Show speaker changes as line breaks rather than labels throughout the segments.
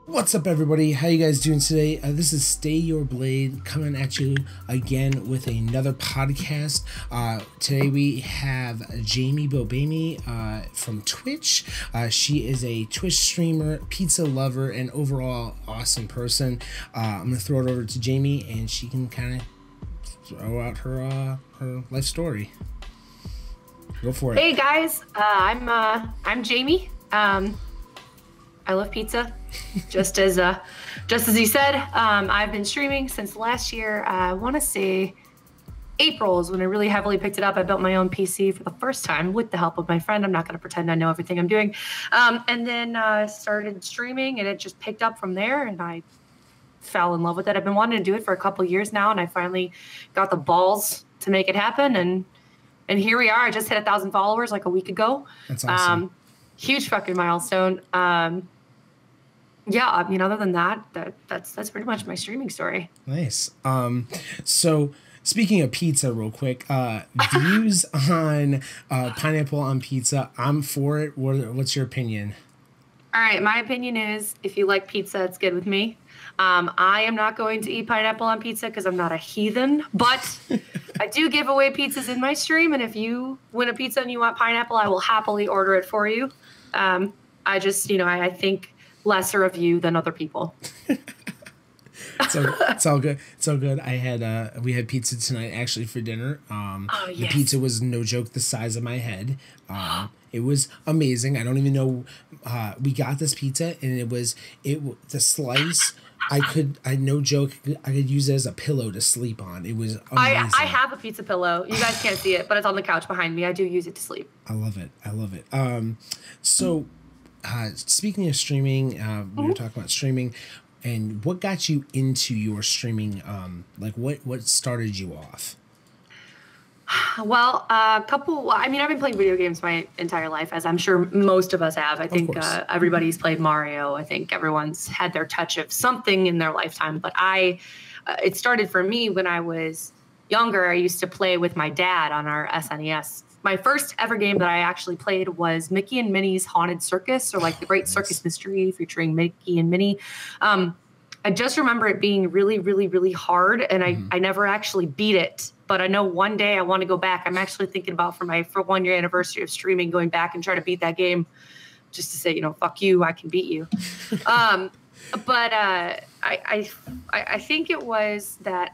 What's up, everybody? How you guys doing today? This is Stay Your Blade coming at you again with another podcast. Today we have Jamiebobamie from Twitch. She is a Twitch streamer, pizza lover, and overall awesome person. I'm gonna throw it over to Jamie, and she can kind of throw out her life story. Go for it.
Hey guys, I'm Jamie. I love pizza, just as he said. I've been streaming since last year. I want to say April is when I really heavily picked it up. I built my own PC for the first time with the help of my friend. I'm not going to pretend I know everything I'm doing. And then started streaming, and it just picked up from there, and I fell in love with it. I've been wanting to do it for a couple years now, and I finally got the balls to make it happen. And here we are. I just hit 1,000 followers like a week ago.
That's awesome.
Huge fucking milestone. Yeah, I mean, other than that's pretty much my streaming story.
Nice. So speaking of pizza, real quick, views on pineapple on pizza. I'm for it. What's your opinion?
All right, my opinion is if you like pizza, it's good with me. I am not going to eat pineapple on pizza because I'm not a heathen, but I do give away pizzas in my stream, and if you win a pizza and you want pineapple, I will happily order it for you. I just, I think lesser of you than other people.
So it's all good. It's all good. We had pizza tonight actually for dinner.
Yes.
The pizza was no joke the size of my head. It was amazing. I don't even know. We got this pizza and the slice. I no joke. I could use it as a pillow to sleep on. It was amazing.
I have a pizza pillow. You guys can't see it, but it's on the couch behind me. I do use it to sleep.
I love it. I love it. So speaking of streaming, we were talking about streaming, and what got you into your streaming? Like what started you off?
Well, I've been playing video games my entire life, as I'm sure most of us have. I think everybody's played Mario. I think everyone's had their touch of something in their lifetime. But it started for me when I was younger. I used to play with my dad on our SNES. My first ever game that I actually played was Mickey and Minnie's Haunted Circus, or like the Great Circus Mystery featuring Mickey and Minnie. I just remember it being really, really, really hard, and I never actually beat it. But I know one day I want to go back. I'm actually thinking about for 1 year anniversary of streaming, going back and try to beat that game, just to say, fuck you, I can beat you. But I think it was that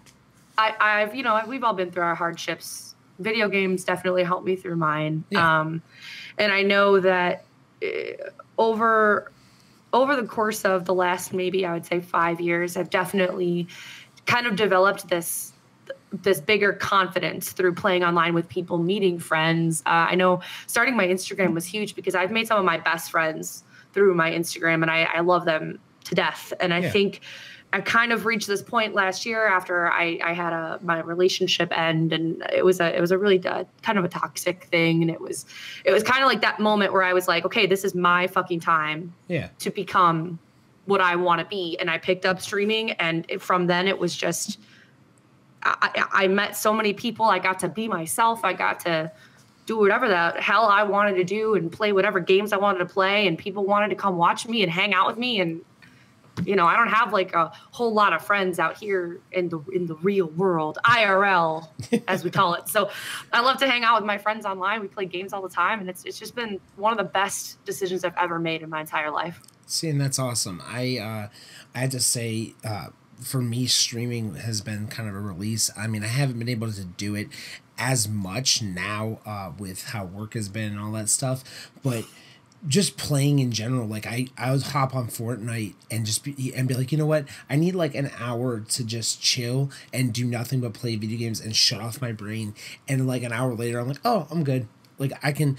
we've all been through our hardships. Video games definitely helped me through mine. Yeah. And I know that over the course of the last, maybe I would say 5 years, I've definitely kind of developed this bigger confidence through playing online with people, meeting friends. I know starting my Instagram was huge because I've made some of my best friends through my Instagram, and I love them to death. And I think I kind of reached this point last year after I had my relationship end, and it was a really kind of a toxic thing, and it was kind of like that moment where I was like, okay, this is my fucking time to become what I want to be. And I picked up streaming, and from then it was just I met so many people. I got to be myself. I got to do whatever the hell I wanted to do and play whatever games I wanted to play, and people wanted to come watch me and hang out with me. And I don't have like a whole lot of friends out here in the real world, IRL, as we call it. So I love to hang out with my friends online. We play games all the time, and it's just been one of the best decisions I've ever made in my entire life.
See, and that's awesome. I had to say, for me, streaming has been kind of a release. I mean, I haven't been able to do it as much now with how work has been and all that stuff, but just playing in general, like I would hop on Fortnite and just be like, you know what? I need like an hour to just chill and do nothing but play video games and shut off my brain. And like an hour later, I'm like, oh, I'm good. Like I can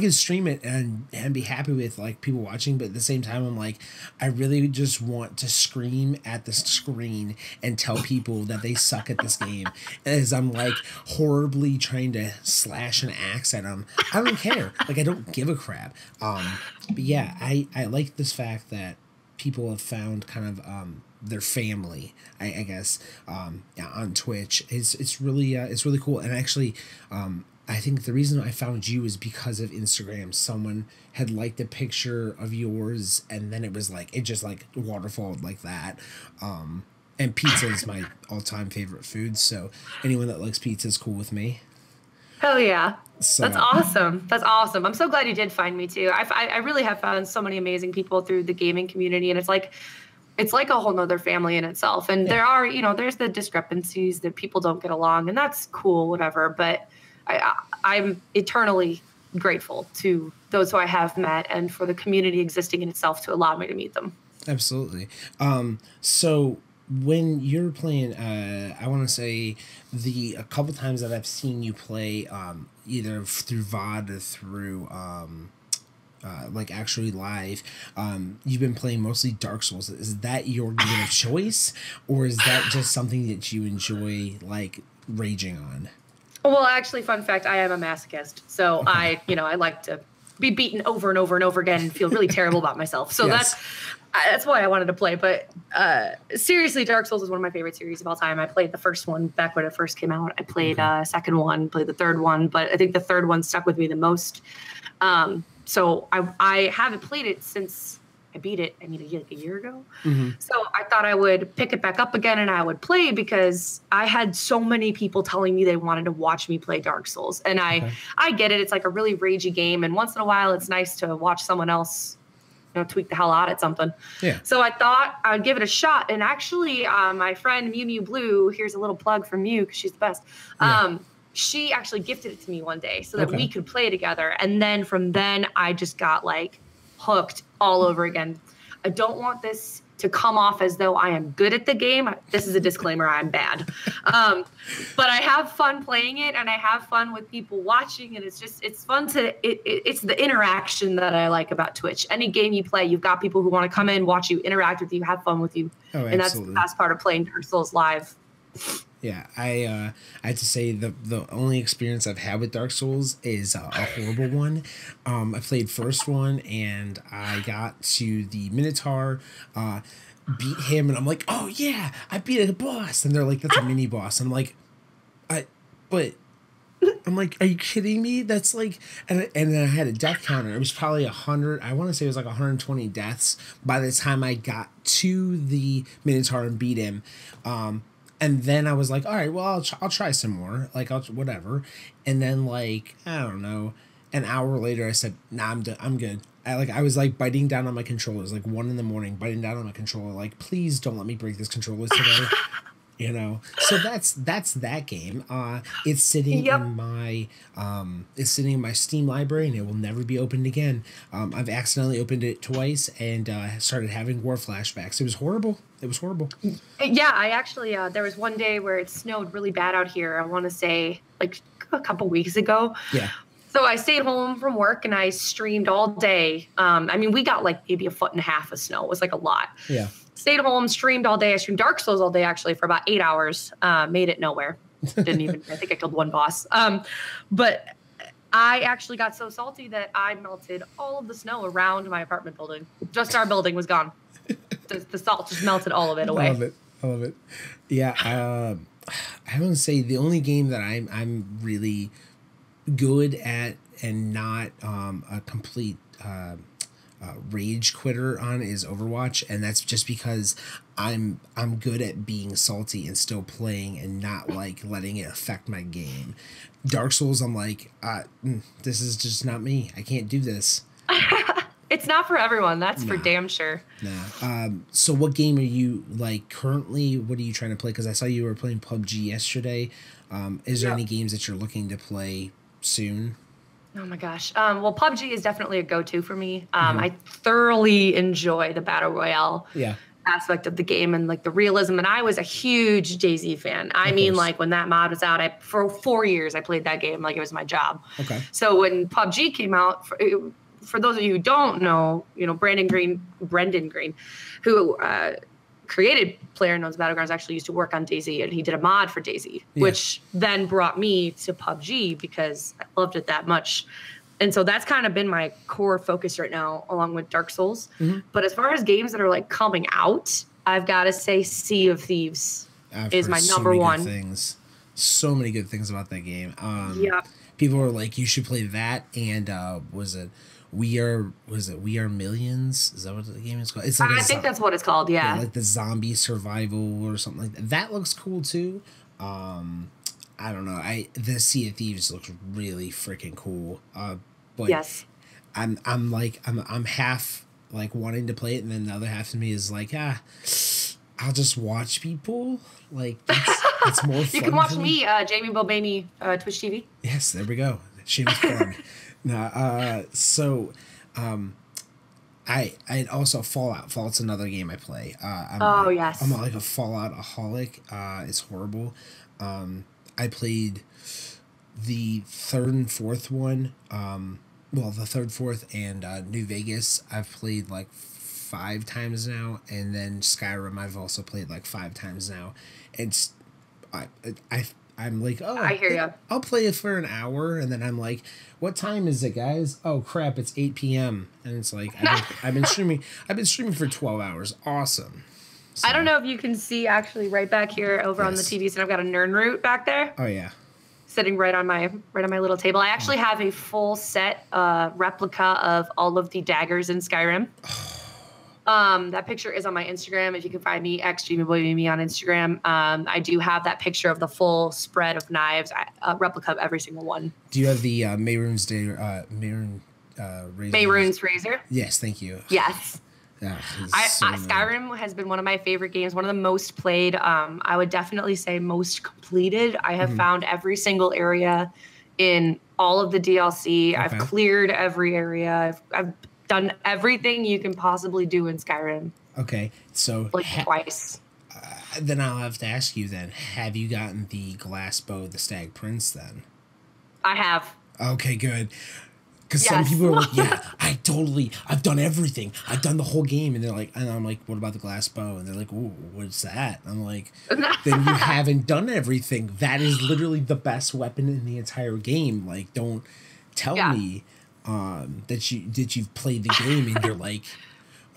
stream it and be happy with like people watching, but at the same time, I'm like, I really just want to scream at the screen and tell people that they suck at this game, as I'm like horribly trying to slash an axe at them. I don't care. Like I don't give a crap. But yeah, I like this fact that people have found kind of their family, I guess, on Twitch. It's really cool. And actually, I think the reason I found you is because of Instagram. Someone had liked a picture of yours, and then it was like it just like waterfalled like that. And pizza is my all-time favorite food, so anyone that likes pizza is cool with me.
Hell yeah.
So
That's awesome. That's awesome. I'm so glad you did find me too. I really have found so many amazing people through the gaming community, and it's like a whole nother family in itself. And there are, there's the discrepancies that people don't get along, and that's cool, whatever. But I'm eternally grateful to those who I have met and for the community existing in itself to allow me to meet them.
Absolutely. So when you're playing, I want to say a couple times that I've seen you play, either through VOD or through like actually live, you've been playing mostly Dark Souls. Is that your game of choice, or is that just something that you enjoy like raging on?
Well, actually, fun fact, I am a masochist. So okay. I like to be beaten over and over and over again and feel really terrible about myself. So yes. That's why I wanted to play. But seriously, Dark Souls is one of my favorite series of all time. I played the first one back when it first came out. I played second one, played the third one, but I think the third one stuck with me the most. So I haven't played it since I beat it, like a year ago. Mm-hmm. So I thought I would pick it back up again and I would play because I had so many people telling me they wanted to watch me play Dark Souls. And I get it. It's like a really ragey game. And once in a while, it's nice to watch someone else tweak the hell out at something. Yeah. So I thought I would give it a shot. And actually, my friend Mew Blue, here's a little plug for Mew because she's the best. She actually gifted it to me one day so that we could play together. And then from then, I just got like hooked all over again. I don't want this to come off as though I am good at the game. This is a disclaimer, I'm bad. But I have fun playing it and I have fun with people watching, and it's fun it's the interaction that I like about Twitch. Any game you play, you've got people who want to come in, watch you, interact with you, have fun with you. Oh, and that's the best part of playing Dark Souls live.
Yeah, I have to say the only experience I've had with Dark Souls is a horrible one. I played first one and I got to the Minotaur, beat him, and I'm like, oh yeah, I beat a boss. And they're like, that's a mini boss. And I'm like, are you kidding me? That's like, and then I had a death counter. It was probably 100. I want to say it was like 120 deaths by the time I got to the Minotaur and beat him. And then I was like, all right, well, I'll try some more. Like, whatever. And then, like, I don't know, an hour later, I said, nah, I'm good. I was, like, biting down on my controller. It was, like, 1 a.m, biting down on my controller. Like, please don't let me break this controller today. So that's that game. It's sitting in my Steam library, and it will never be opened again. I've accidentally opened it twice and started having war flashbacks. It was horrible. Yeah,
I actually there was one day where it snowed really bad out here. I want to say like a couple weeks ago. Yeah. So I stayed home from work and I streamed all day. We got like maybe 1.5 feet of snow. It was like a lot. Yeah. Stayed home, streamed all day. I streamed Dark Souls all day, actually, for about 8 hours. Made it nowhere. I think I killed one boss. But I actually got so salty that I melted all of the snow around my apartment building. Just our building was gone. The salt just melted all of it away.
I love it. Yeah. I want to say the only game that I'm really good at and not a complete rage quitter on is Overwatch, and that's just because I'm good at being salty and still playing and not like letting it affect my game. Dark Souls, I'm like, this is just not me. I can't do this.
It's not for everyone. That's for damn sure.
Nah. So what game are you like currently? What are you trying to play? Because I saw you were playing PUBG yesterday. Is there any games that you're looking to play soon?
Oh my gosh. Well, PUBG is definitely a go-to for me. I thoroughly enjoy the battle royale aspect of the game and like the realism. And I was a huge DayZ fan. I mean, like when that mod was out, for 4 years I played that game like it was my job. Okay. So when PUBG came out, for those of you who don't know, Brendan Green, who created PlayerUnknown's Battlegrounds, actually used to work on DayZ, and he did a mod for DayZ, which then brought me to PUBG because I loved it that much. And so that's kind of been my core focus right now, along with Dark Souls. Mm-hmm. But as far as games that are like coming out, I've got to say Sea of Thieves is my number one.
So many good things about that game.
Yeah.
People were like, you should play that, and We Are Millions? Is that what the game is called? It's like
I think that's what it's called.
yeah,
Yeah.
like the zombie survival or something like that. That looks cool too. I don't know. The Sea of Thieves looks really freaking cool. But
Yes.
I'm half like wanting to play it, and then the other half of me is like, I'll just watch people. Like it's more fun.
You can watch me, Jamiebobamie, Twitch TV.
Yes, there we go. Shameless plug. Nah, I also Fallout. Fallout's another game I play.
Yes.
I'm like a Fallout-aholic. It's horrible. I played the third and fourth one. The third, fourth, and New Vegas. I've played like 5 times now, and then Skyrim I've also played like 5 times now. It's I'm like, oh,
I hear ya.
I'll play it for an hour, and then I'm like, what time is it, guys? Oh crap, it's 8 p.m. And it's like I've been streaming for 12 hours. Awesome. So,
I don't know if you can see actually right back here over on the TV, so I've got a Nern Root back there.
Oh yeah.
Sitting right on my little table. I actually have a full set replica of all of the daggers in Skyrim. That picture is on my Instagram. If you can find me, @Jamiebobamie on Instagram. I do have that picture of the full spread of knives, replica of every single one.
Do you have the Mehrunes
razor?
Yes, thank you.
Yes. Skyrim has been one of my favorite games, one of the most played. I would definitely say most completed. I have found every single area in all of the DLC. Okay. I've cleared every area. I've done everything you can possibly do in Skyrim.
Okay, so
like twice.
Then I'll have to ask you then, have you gotten the glass bow, the Stag Prince then?
I have.
Okay, good. Because some people are like, yeah, I've done everything. I've done the whole game. And I'm like, what about the glass bow? And they're like, ooh, what's that? I'm like, then you haven't done everything. That is literally the best weapon in the entire game. Like, don't tell me that you've played the game and you're like,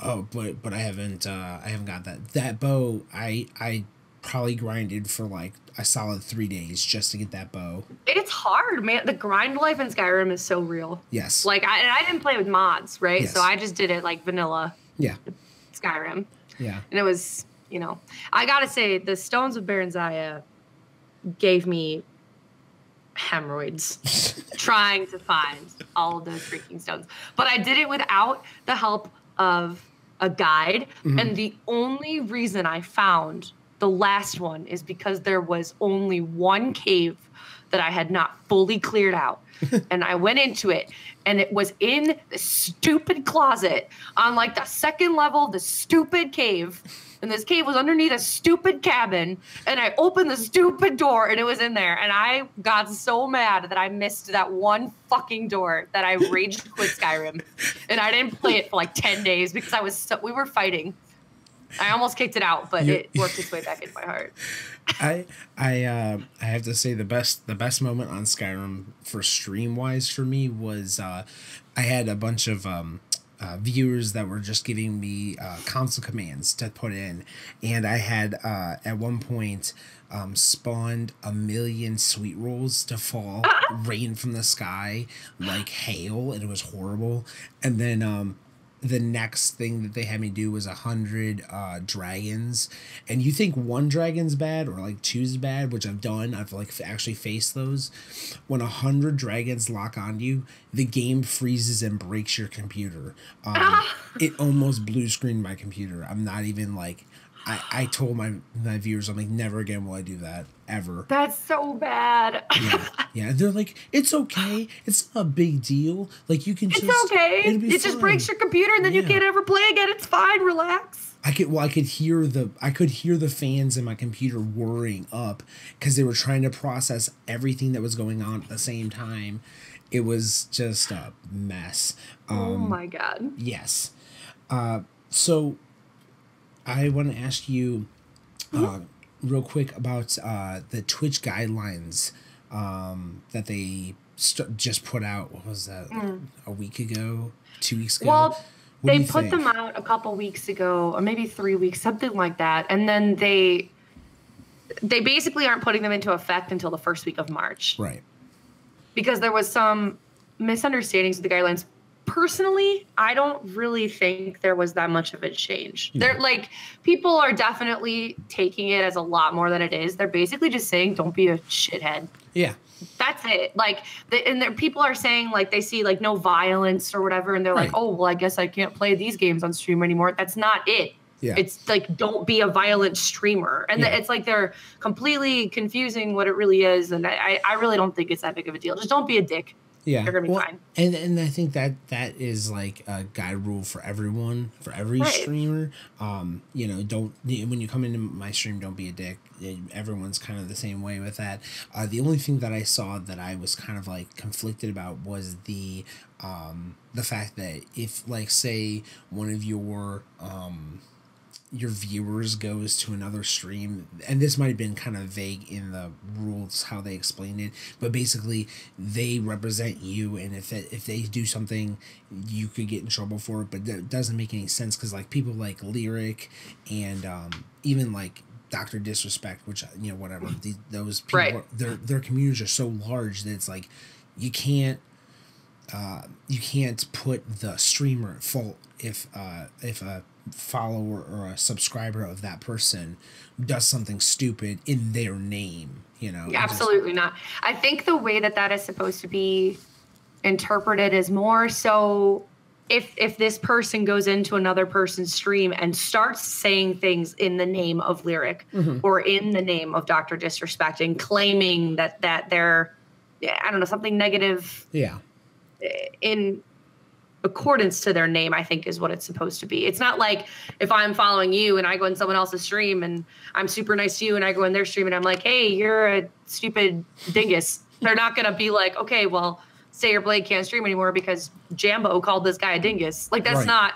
oh, but I haven't got that. That bow, I probably grinded for like a solid 3 days just to get that bow.
It's hard, man. The grind life in Skyrim is so real.
Yes.
Like I didn't play with mods, right?
Yes.
So I just did it like vanilla.
Yeah.
Skyrim.
Yeah.
And it was, I gotta say, the Stones of Baranzaya gave me hemorrhoids trying to find all of those freaking stones. But I did it without the help of a guide. Mm-hmm. And the only reason I found the last one is because there was only one cave that I had not fully cleared out. And I went into it, and it was in the stupid closet on like the second level of the stupid cave. And this cave was underneath a stupid cabin. And I opened the stupid door, and it was in there. And I got so mad that I missed that one fucking door that I rage quit Skyrim. And I didn't play it for like 10 days because we were fighting. I almost kicked it out, but it worked its way back into my heart.
I have to say the best moment on Skyrim for stream wise for me was I had a bunch of viewers that were just giving me console commands to put in, and I had at one point spawned 1 million sweet rolls to fall rain from the sky like hail, and it was horrible. And then the next thing that they had me do was 100 dragons, and you think 1 dragon's bad or like 2's bad, which I've done. I've like actually faced those. When 100 dragons lock on you, the game freezes and breaks your computer. It almost blue screened my computer. I'm not even like, I told my viewers, I'm like, never again will I do that, ever.
That's so bad.
Yeah. They're like, it's okay. It's not a big deal. Like, you can
It's okay. It just breaks your computer, and then you can't ever play again. It's fine. Relax.
I could hear the fans in my computer whirring up because they were trying to process everything that was going on at the same time. It was just a mess.
Oh my God.
Yes. So I want to ask you real quick about the Twitch guidelines that they just put out. What was that? A week ago? 2 weeks ago?
Well, they put them out a couple weeks ago, or maybe 3 weeks, something like that. And then they they basically aren't putting them into effect until the first week of March.
Right.
Because there was some misunderstandings with the guidelines. Personally, I don't really think there was that much of a change. They're like, people are definitely taking it as a lot more than it is. They're basically just saying, don't be a shithead.
Yeah.
That's it. Like, people are saying, like, they see, like, no violence or whatever, and they're like, oh, well, I guess I can't play these games on stream anymore. That's not it.
Yeah.
It's like, don't be a violent streamer. And it's like they're completely confusing what it really is. And I really don't think it's that big of a deal. Just don't be a dick.
Yeah.
You're going to be fine.
And I think that is like a guide rule for everyone, for every streamer. You know, when you come into my stream, don't be a dick. Everyone's kind of the same way with that. The only thing that I saw that I was kind of like conflicted about was the fact that if, like, say one of your viewers goes to another stream, and this might have been kind of vague in the rules how they explained it, but basically they represent you, and if they do something, you could get in trouble for it. But that doesn't make any sense, because like people like Lyric and even like Dr. Disrespect, which, you know, whatever, those people, their communities are so large that it's like you can't put the streamer at fault if a follower or a subscriber of that person does something stupid in their name, you know.
Absolutely not. I think the way that is supposed to be interpreted is more so if this person goes into another person's stream and starts saying things in the name of Lyric or in the name of Dr. Disrespect and claiming that they're, I don't know, something negative in accordance to their name, I think is what it's supposed to be. It's not like if I'm following you and I go in someone else's stream and I'm super nice to you and I go in their stream and I'm like, hey, you're a stupid dingus. They're not going to be like, okay, well, Sayer Blade can't stream anymore because Jambo called this guy a dingus. Like, that's not,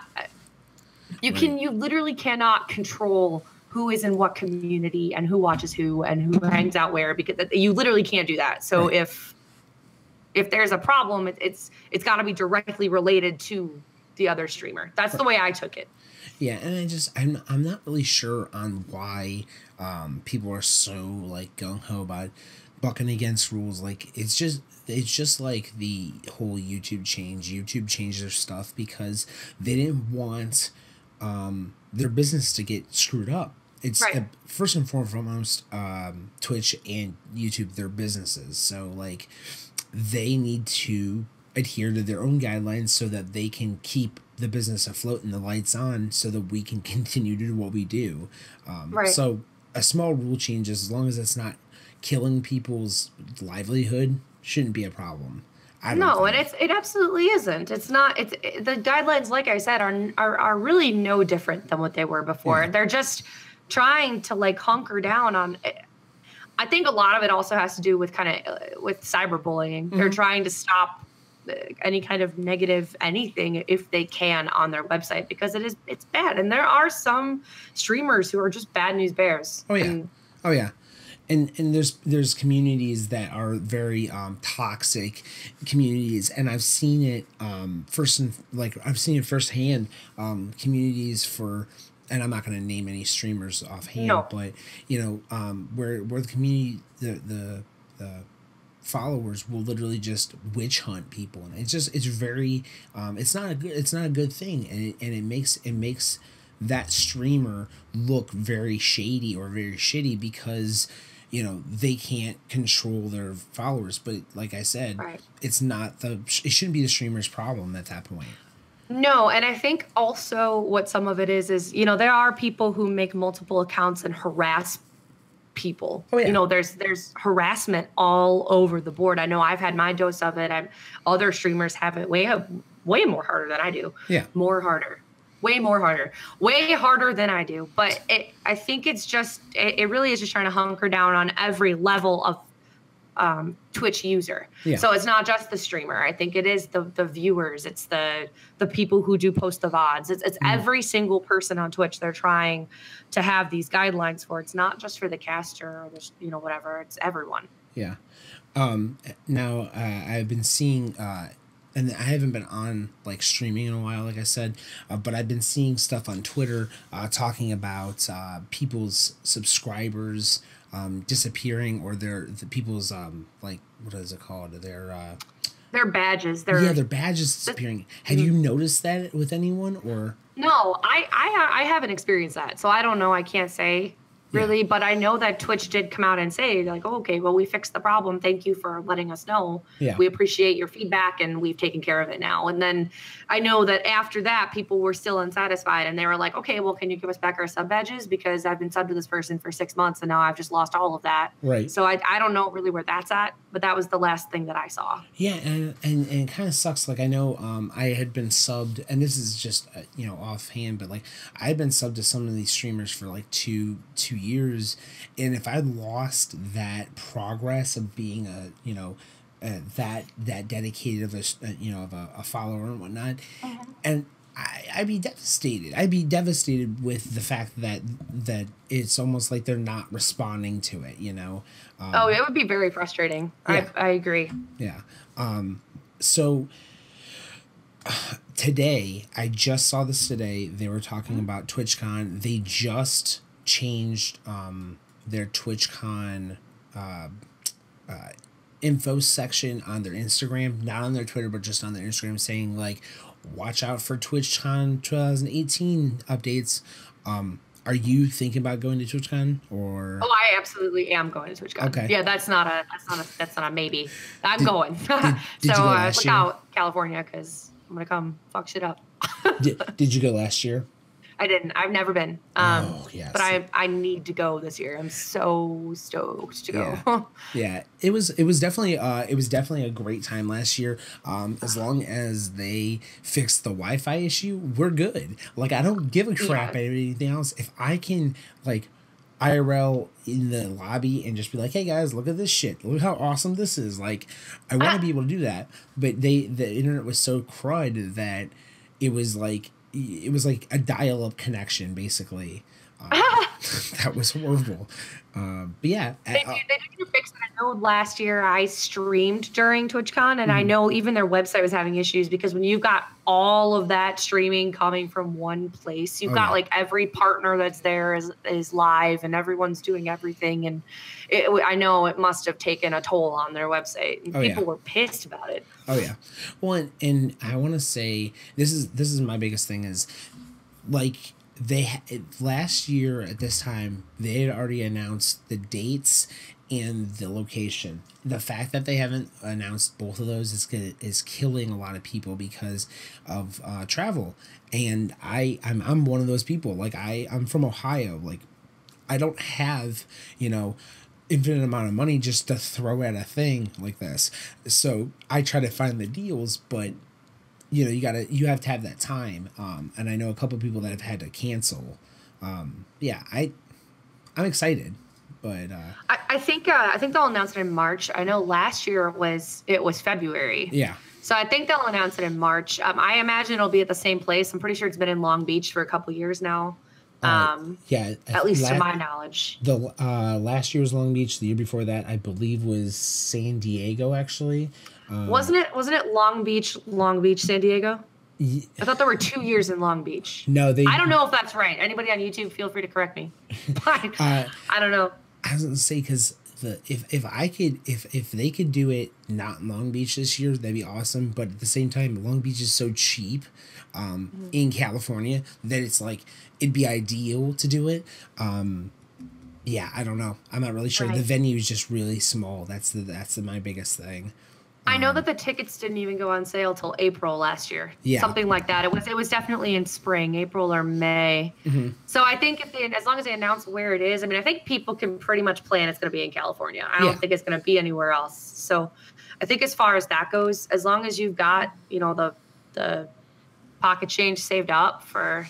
you literally cannot control who is in what community and who watches who and who hangs out where, because you literally can't do that. So if there's a problem, it's got to be directly related to the other streamer. That's the way I took it.
Yeah, and I'm not really sure on why people are so like gung ho about bucking against rules. Like, it's just like the whole YouTube change. YouTube changed their stuff because they didn't want their business to get screwed up. It's first and foremost, Twitch and YouTube, their businesses. So like, they need to adhere to their own guidelines so that they can keep the business afloat and the lights on so that we can continue to do what we do. So a small rule change, as long as it's not killing people's livelihood, shouldn't be a problem.
No, and it absolutely isn't. It's not. The guidelines, like I said, are really no different than what they were before. They're just trying to like hunker down on. I think a lot of it also has to do with with cyberbullying. They're trying to stop any kind of negative anything if they can on their website, because it's bad. And there are some streamers who are just bad news bears.
And there's communities that are very toxic communities, and I've seen it firsthand. Communities for, and I'm not going to name any streamers offhand, but you know, where the community, the followers will literally just witch hunt people, and it's very it's not a good thing, and it makes that streamer look very shady or very shitty, because you know they can't control their followers. But like I said, it shouldn't be the streamer's problem at that point.
No, and I think also what some of it is, you know, there are people who make multiple accounts and harass people. You know, there's harassment all over the board. I know I've had my dose of it. Other streamers have it way more harder than I do. Way harder than I do. But I think it's just, it really is just trying to hunker down on every level of Twitch user. So it's not just the streamer. I think it is the viewers. It's the people who do post the VODs. It's every single person on Twitch they're trying to have these guidelines for. It's not just for the caster or the, whatever. It's everyone.
Yeah. Now I've been seeing, and I haven't been on like streaming in a while, like I said, but I've been seeing stuff on Twitter talking about people's subscribers disappearing, or the people's like, what is it called?
Their badges.
Their badges disappearing. Have you noticed that with anyone, or?
No, I haven't experienced that, so I don't know. I can't say really, but I know that Twitch did come out and say like, oh, okay, well, we fixed the problem. Thank you for letting us know.
Yeah.
We appreciate your feedback and we've taken care of it now. And then I know that after that, people were still unsatisfied and they were like, okay, well, can you give us back our sub badges? Because I've been subbed to this person for 6 months and now I've just lost all of that.
Right.
So I don't know really where that's at, but that was the last thing that I saw.
Yeah. And it kind of sucks. Like, I know I had been subbed, and this is just, offhand, but like I had been subbed to some of these streamers for like two years. And if I lost that progress of being that dedicated of a follower and whatnot, and I'd be devastated. I'd be devastated with the fact that it's almost like they're not responding to it.
It would be very frustrating. Yeah. I agree.
Yeah. So today, I just saw this today. They were talking about TwitchCon. They just changed their TwitchCon info section on their Instagram, not on their Twitter, but just on their Instagram, saying like, watch out for TwitchCon 2018 updates. Are you thinking about going to TwitchCon, or?
Oh, I absolutely am going to TwitchCon. Okay. Yeah, that's not a maybe. I'm going.
Did you go last
look
year?
Out, California, because I'm gonna come fuck shit up.
Did you go last year?
I didn't. I've never been.
Yes.
But I need to go this year. I'm so stoked to go.
Yeah. Yeah. It was definitely a great time last year. As long as they fix the Wi-Fi issue, we're good. Like, I don't give a crap about anything else. If I can like IRL in the lobby and just be like, hey guys, look at this shit. Look how awesome this is. Like, I want to be able to do that. But the internet was so crud that it was like a dial-up connection, basically. That was horrible. But yeah.
They did fix it. I know last year I streamed during TwitchCon, and I know even their website was having issues because when you've got all of that streaming coming from one place, you've got like every partner that's there is live and everyone's doing everything. And I know it must have taken a toll on their website. And people were pissed about it.
Oh, yeah. Well, and I want to say this is my biggest thing is like, last year at this time they had already announced the dates and the location. The fact that they haven't announced both of those is killing a lot of people because of travel. And I'm one of those people. Like, I'm from Ohio. Like, I don't have infinite amount of money just to throw at a thing like this. So I try to find the deals, but you have to have that time. And I know a couple of people that have had to cancel. I'm excited, but
I think they'll announce it in March. I know last year it was February.
Yeah.
So I think they'll announce it in March. I imagine it'll be at the same place. I'm pretty sure it's been in Long Beach for a couple years now. At least to my knowledge.
The last year was Long Beach. The year before that, I believe, was San Diego. Actually,
wasn't it Long Beach, San Diego? I thought there were 2 years in Long Beach.
No, I
don't know if that's right. Anybody on YouTube, feel free to correct me. I don't know.
I was gonna say because if they could do it not in Long Beach this year, that'd be awesome. But at the same time, Long Beach is so cheap in California that it's like it'd be ideal to do it. I don't know. I'm not really sure. Right. The venue is just really small. That's my biggest thing.
I know that the tickets didn't even go on sale till April last year. Yeah. Something like that. It was definitely in spring, April or May. Mm-hmm. So I think as long as they announce where it is, I mean, I think people can pretty much plan it's going to be in California. I don't think it's going to be anywhere else. So I think as far as that goes, as long as you've got, the pocket change saved up for,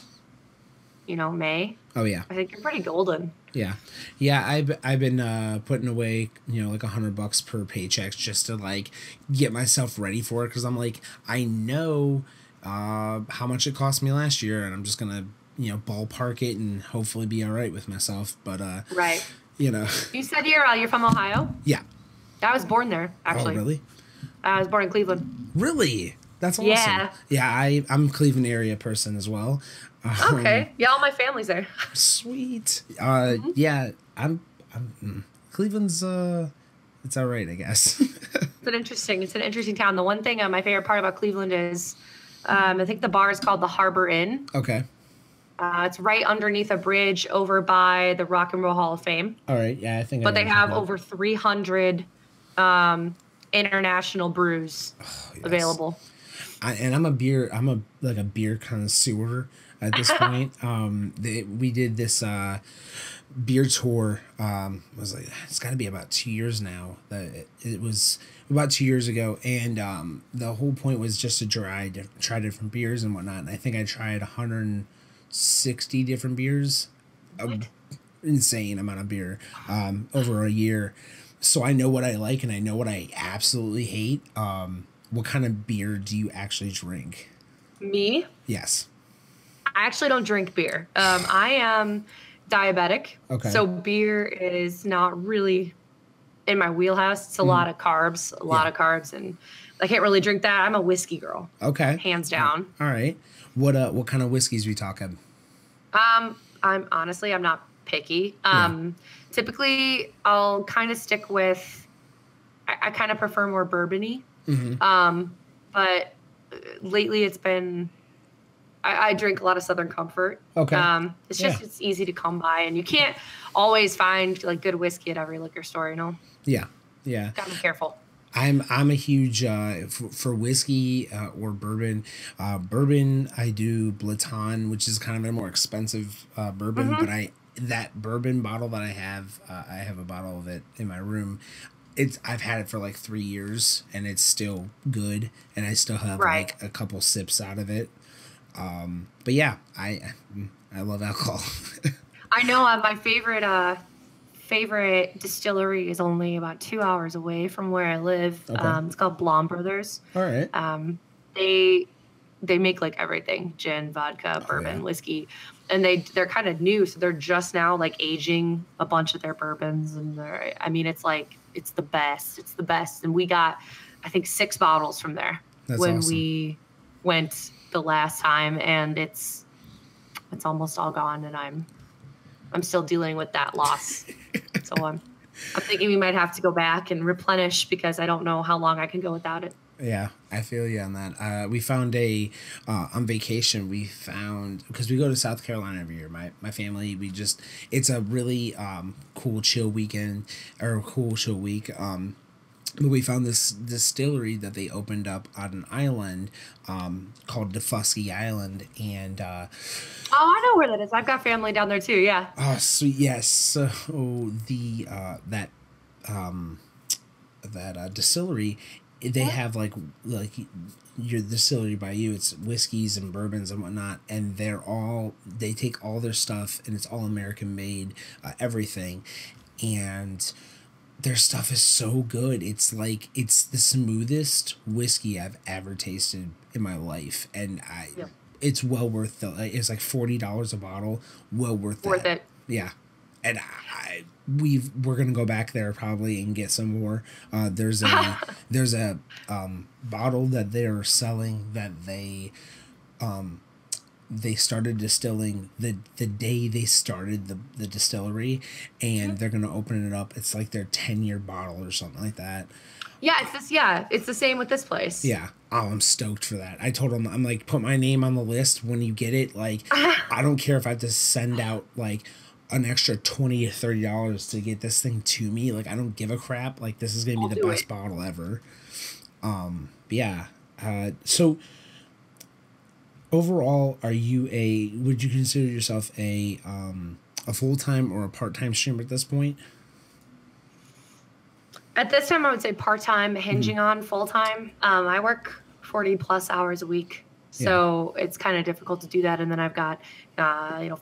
May.
Oh yeah.
I think you're pretty golden.
Yeah. I've been putting away, like $100 per paycheck just to like get myself ready for it. Cause I'm like, I know, how much it cost me last year and I'm just going to, ballpark it and hopefully be all right with myself. But,
right.
You
said you're from Ohio?
Yeah.
I was born there, actually.
Oh, really?
I was born in Cleveland.
Really? That's awesome. Yeah. I'm a Cleveland area person as well.
Okay. Yeah, all my family's there.
Sweet. Yeah, I'm Cleveland's it's all right, I guess.
It's an interesting town. The one thing, my favorite part about Cleveland is, I think the bar is called the Harbor Inn.
Okay.
It's right underneath a bridge over by the Rock and Roll Hall of Fame.
All right. Yeah, I think.
But they have over 300 international brews available.
I'm a beer connoisseur at this point. We did this beer tour. Was like, it's got to be about 2 years now. It was about 2 years ago, and the whole point was just to try different beers and whatnot. And I think I tried 160 different beers. Insane amount of beer over a year. So I know what I like and I know what I absolutely hate. What kind of beer do you actually drink?
Me?
Yes.
I actually don't drink beer. I am diabetic.
Okay.
So beer is not really in my wheelhouse. It's a lot of carbs, and I can't really drink that. I'm a whiskey girl.
Okay.
Hands down.
All right. What kind of whiskeys we talking?
I'm not picky. Typically I'll kind of stick with, I kind of prefer more bourbon-y.
Mm-hmm.
But lately it's been, I drink a lot of Southern Comfort.
Okay.
It's easy to come by, and you can't always find like good whiskey at every liquor store, you know?
Yeah. Yeah.
Gotta be careful.
I'm a huge for whiskey or bourbon. Bourbon, I do Blaton, which is kind of a more expensive bourbon, but that bourbon bottle that I have a bottle of it in my room. I've had it for like 3 years and it's still good, and I still have like a couple sips out of it. But yeah, I love alcohol.
I know my favorite distillery is only about 2 hours away from where I live.
Okay.
It's called Blom Brothers.
All right.
They make like everything: gin, vodka, bourbon, whiskey, and they're kind of new, so they're just now like aging a bunch of their bourbons, and it's the best. It's the best, and we got I think 6 bottles from there.
That's
when
awesome.
we went the last time, and it's almost all gone, and I'm still dealing with that loss. So I'm thinking we might have to go back and replenish, because I don't know how long I can go without it.
Yeah, I feel you on that. We found on vacation, because we go to South Carolina every year. My family, it's a really cool chill weekend, or a cool chill week. But we found this distillery that they opened up on an island called Defusky Island, and
I know where that is. I've got family down there too. Yeah.
Oh, sweet, yes. So that distillery, they have like your distillery by you. It's whiskeys and bourbons and whatnot, and they take all their stuff, and it's all American made, everything, and their stuff is so good. It's the smoothest whiskey I've ever tasted in my life, and it's well worth it's like $40 a bottle. Well worth
it.
Yeah, and we're gonna go back there probably and get some more. There's a bottle that they're selling that they started distilling the day they started the distillery, and they're gonna open it up. It's like their 10-year bottle or something like that.
Yeah, it's the same with this place.
Yeah. Oh, I'm stoked for that. I told them, I'm like, put my name on the list when you get it. Like, I don't care if I have to send out like an extra $20 or $30 to get this thing to me. Like, I don't give a crap. Like, this is gonna be the best bottle ever. Yeah. So overall, would you consider yourself a full-time or a part-time streamer at this point?
At this time, I would say part-time, hinging on full-time. I work 40 plus hours a week, so it's kind of difficult to do that. And then I've got,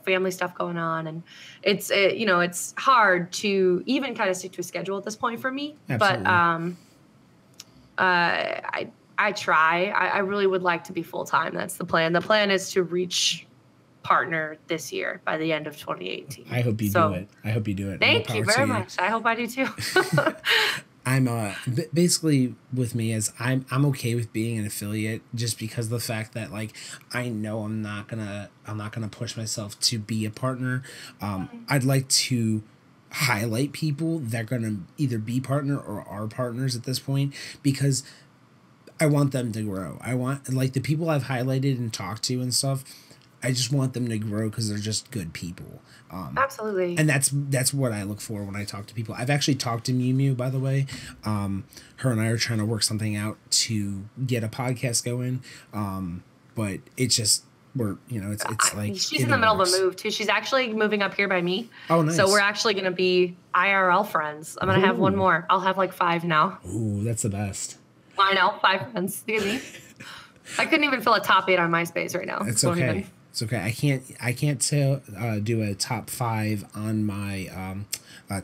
family stuff going on, and it's hard to even kind of stick to a schedule at this point for me.
Absolutely.
But I try. I really would like to be full-time. That's the plan. The plan is to reach partner this year by the end of 2018.
I hope you do it. I hope you do it.
Thank you very much. I hope I do too.
I'm basically with me is I'm okay with being an affiliate, just because of the fact that like I know I'm not gonna push myself to be a partner. I'd like to highlight people that are going to either be partner or are partners at this point, because I want them to grow. I want, like, the people I've highlighted and talked to and stuff, I just want them to grow because they're just good people.
Absolutely.
And that's what I look for when I talk to people. I've actually talked to Mew, by the way. Her and I are trying to work something out to get a podcast going. But it's just, it's like
she's in the middle of a move too. She's actually moving up here by me.
Oh, nice.
So we're actually going to be IRL friends. I'm going to have one more. I'll have like 5 now.
Ooh, that's the best.
I know, 5 friends. Look at me. I couldn't even fill a top 8 on MySpace right now.
It's okay. It's okay. I can't do a top 5 on my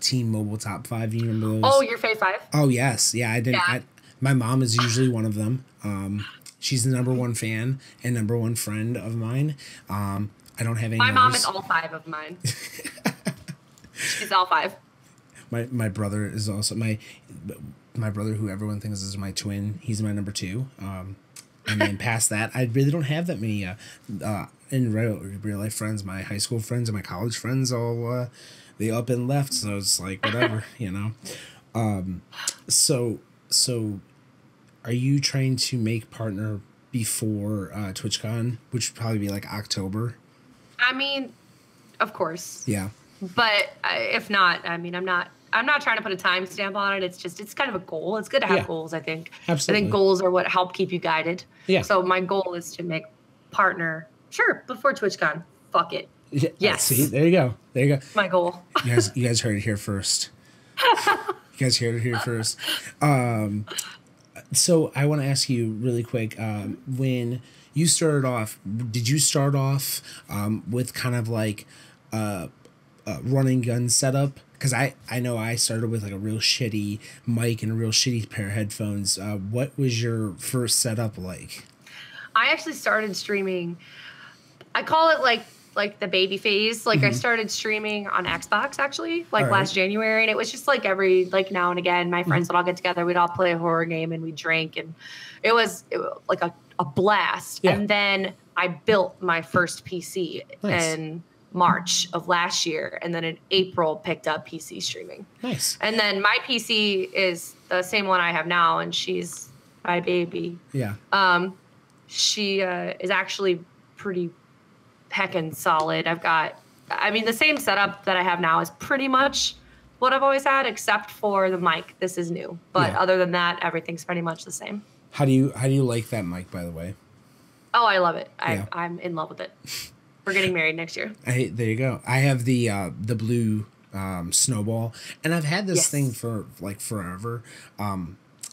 Team Mobile top 5. You remember those?
Oh, your fave 5?
Oh yes, yeah. I didn't.
Yeah.
My mom is usually one of them. She's the #1 fan and #1 friend of mine. I don't have any.
My mom is all 5 of mine. She's all 5.
My brother is also my brother, who everyone thinks is my twin. He's my #2. And then past that, I really don't have that many in real life friends. My high school friends and my college friends all they up and left. So it's like whatever, So are you trying to make partner before TwitchCon, which would probably be like October?
I mean, of course.
Yeah.
But if not, I mean, I'm not trying to put a timestamp on it. It's kind of a goal. It's good to have goals, I think.
Absolutely.
I think goals are what help keep you guided.
Yeah.
So my goal is to make partner, sure, before TwitchCon. Fuck it. Yes.
See, there you go.
My goal.
You guys heard it here first. So I want to ask you really quick, when you started off, did you start off with kind of like a running gun setup? Because I know I started with like a real shitty mic and a real shitty pair of headphones. What was your first setup like? I
actually started streaming. I call it like the baby phase. Like I started streaming on Xbox actually, last January, and it was just like every now and again, my friends would all get together. We'd all play a horror game and we'd drink, and it was like a blast. Yeah. And then I built my first PC in March of last year, and then in April picked up PC streaming.
Nice.
And then my PC is the same one I have now, and she's my baby.
Yeah.
She is actually pretty heckin' solid. The same setup that I have now is pretty much what I've always had, except for the mic. This is new, but other than that, everything's pretty much the same.
How do you like that mic, by the way?
Oh, I love it. I'm in love with it. We're getting married next year.
There you go. I have the blue Snowball, and I've had this thing for like forever.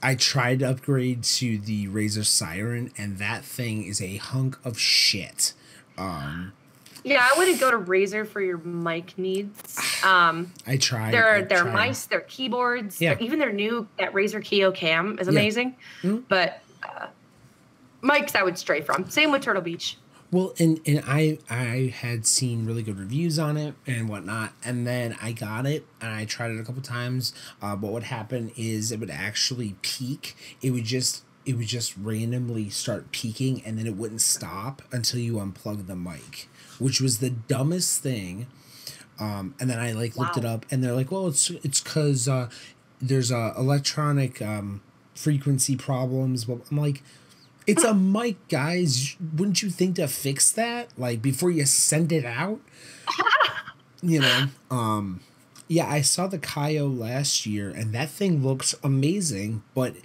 I tried to upgrade to the Razer Siren, and that thing is a hunk of shit.
Yeah, I wouldn't go to Razer for your mic needs.
I tried.
Their mice, their keyboards, even their new that Razer Keo Cam is amazing. Mm-hmm. But mics I would stray from. Same with Turtle Beach.
Well, and I had seen really good reviews on it and whatnot, and then I got it and I tried it a couple times. What would happen is it would actually peak. It would just randomly start peaking, and then it wouldn't stop until you unplug the mic, which was the dumbest thing. And then I looked it up, and they're like, well, it's because there's electronic frequency problems. But I'm like, it's a mic, guys. Wouldn't you think to fix that before you send it out? Yeah, I saw the Kaio last year, and that thing looks amazing. But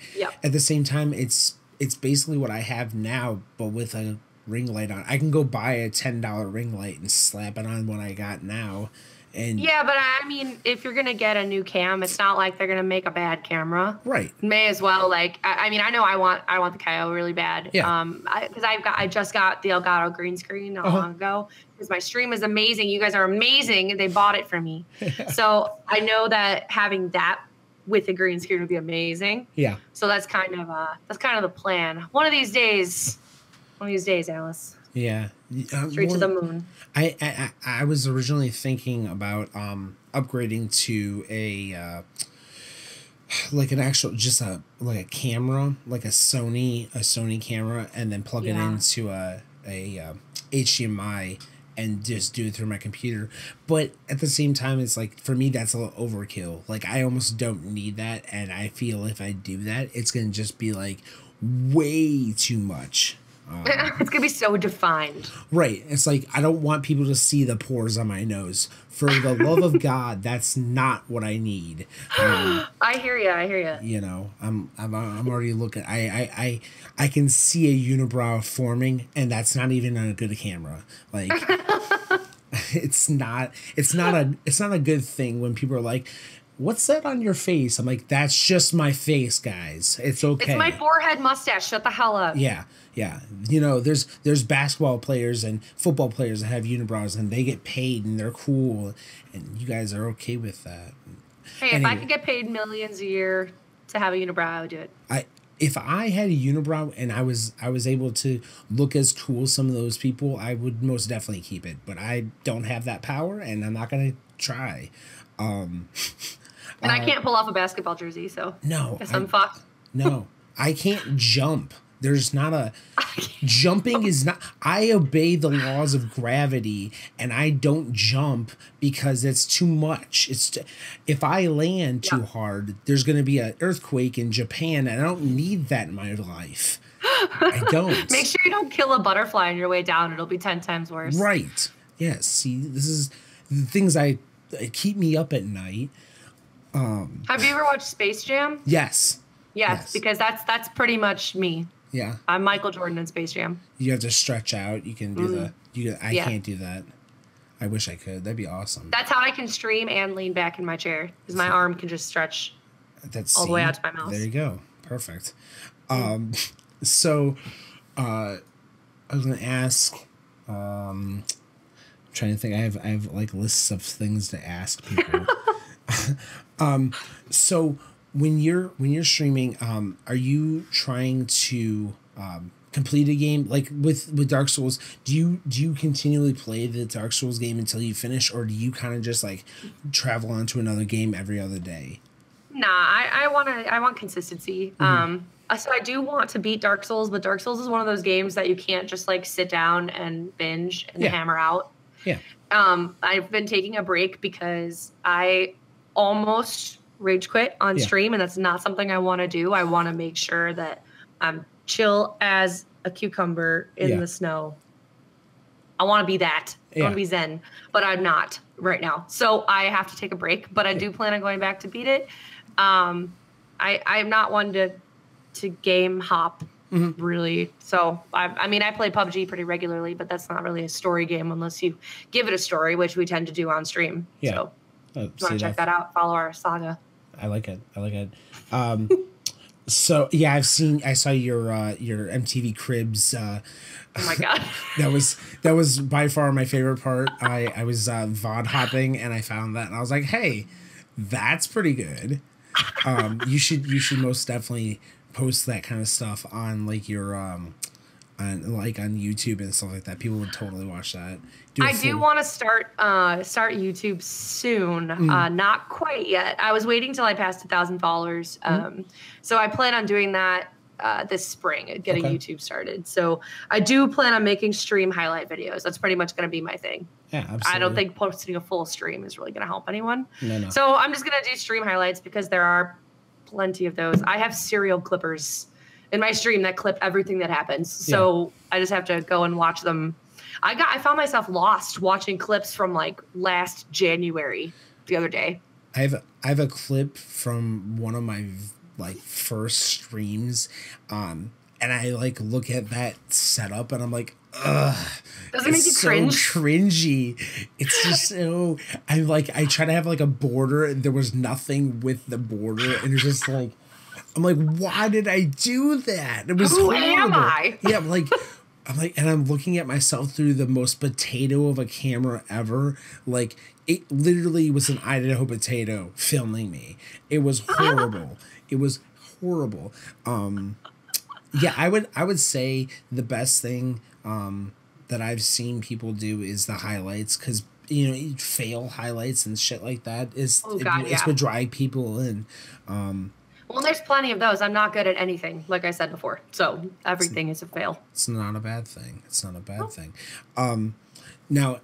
at the same time, it's basically what I have now, but with a ring light on. I can go buy a $10 ring light and slap it on what I got now. And
yeah, but I mean, if you're gonna get a new cam, it's not like they're gonna make a bad camera,
right?
May as well. I mean, I know I want the Kaio really bad.
Yeah.
Because I just got the Elgato green screen not long ago. Because my stream is amazing. You guys are amazing. They bought it for me, so I know that having that with a green screen would be amazing.
Yeah.
So that's kind of the plan. One of these days, Alice.
Yeah.
Straight to the moon.
I was originally thinking about upgrading to a an actual a camera, like a Sony camera, and then plug it into a HDMI and just do it through my computer. But at the same time, it's like, for me, that's a little overkill. Like, I almost don't need that, and I feel if I do that, it's gonna just be like way too much.
It's gonna be so defined.
Right. It's like, I don't want people to see the pores on my nose. For the love of God, that's not what I need.
I hear you.
You know, I'm already looking. I can see a unibrow forming, and that's not even on a good camera. Like, it's not a good thing when people are like, "What's that on your face?" I'm like, "That's just my face, guys. It's okay.
It's my forehead mustache. Shut the hell up."
Yeah. You know, there's basketball players and football players that have unibrows, and they get paid, and they're cool, and you guys are okay with that.
Hey, if I could get paid millions a year to have a unibrow, I would do it.
If I had a unibrow and I was able to look as cool as some of those people, I would most definitely keep it. But I don't have that power, and I'm not gonna try.
And I can't pull off a basketball jersey, so
no,
guess I'm fucked.
No, I can't jump. There's not a jumping is not. I obey the laws of gravity, and I don't jump because it's too much. If I land too hard, there's going to be an earthquake in Japan, and I don't need that in my life. I don't.
Make sure you don't kill a butterfly on your way down. It'll be 10 times worse.
Right. Yes. See, this is the things that keep me up at night.
Have you ever watched Space Jam?
Yes.
Yes, because that's pretty much me.
Yeah.
I'm Michael Jordan in Space Jam.
You have to stretch out. You can do I can't do that. I wish I could. That'd be awesome.
That's how I can stream and lean back in my chair, because my arm can just stretch all the way out to my mouth.
There you go. Perfect. So I was gonna ask, I'm trying to think. I have like lists of things to ask people. So when you're streaming, are you trying to complete a game like with Dark Souls? Do you continually play the Dark Souls game until you finish, or do you kind of just like travel on to another game every other day?
Nah, I want consistency. So I do want to beat Dark Souls, but Dark Souls is one of those games that you can't just like sit down and binge and hammer out.
Yeah.
I've been taking a break because I almost rage quit on stream, and that's not something I want to do. I want to make sure that I'm chill as a cucumber in the snow. I want to be that. I want to be zen, but I'm not right now. So I have to take a break, but I do plan on going back to beat it. I'm not one to game hop really. So I mean, I play PUBG pretty regularly, but that's not really a story game unless you give it a story, which we tend to do on stream. Yeah. So if you want to check that out, follow our saga.
I like it. So yeah, I saw your MTV Cribs.
Oh my god,
that was by far my favorite part. I was VOD hopping, and I found that, and I was like, hey, that's pretty good. You should most definitely post that kind of stuff on like your on YouTube and stuff like that. People would totally watch that.
I do want to start YouTube soon. Not quite yet. I was waiting till I passed 1,000 followers. So I plan on doing that this spring, getting YouTube started. So I do plan on making stream highlight videos. That's pretty much going to be my thing.
Yeah, absolutely.
I don't think posting a full stream is really going to help anyone.
No.
So I'm just going to do stream highlights because there are plenty of those. I have serial clippers in my stream that clip everything that happens. So I just have to go and watch them. I found myself lost watching clips from like last January the other day.
I have a clip from one of my like first streams, and I like look at that setup and I'm like, ugh.
Does it make you cringe?
So cringy. It's just so I try to have like a border and there was nothing with the border, and it's just like I'm like, why did I do that? It was
Who
horrible.
am I?
Yeah, I'm like, and I'm looking at myself through the most potato of a camera ever. Like, it literally was an Idaho potato filming me. It was horrible. It was horrible. Yeah, I would say the best thing that I've seen people do is the highlights, because fail highlights and shit like that it's what drag people in.
Well, there's plenty of those. I'm not good at anything, like I said before. So everything is a fail.
It's not a bad thing. It's not a bad thing. Now,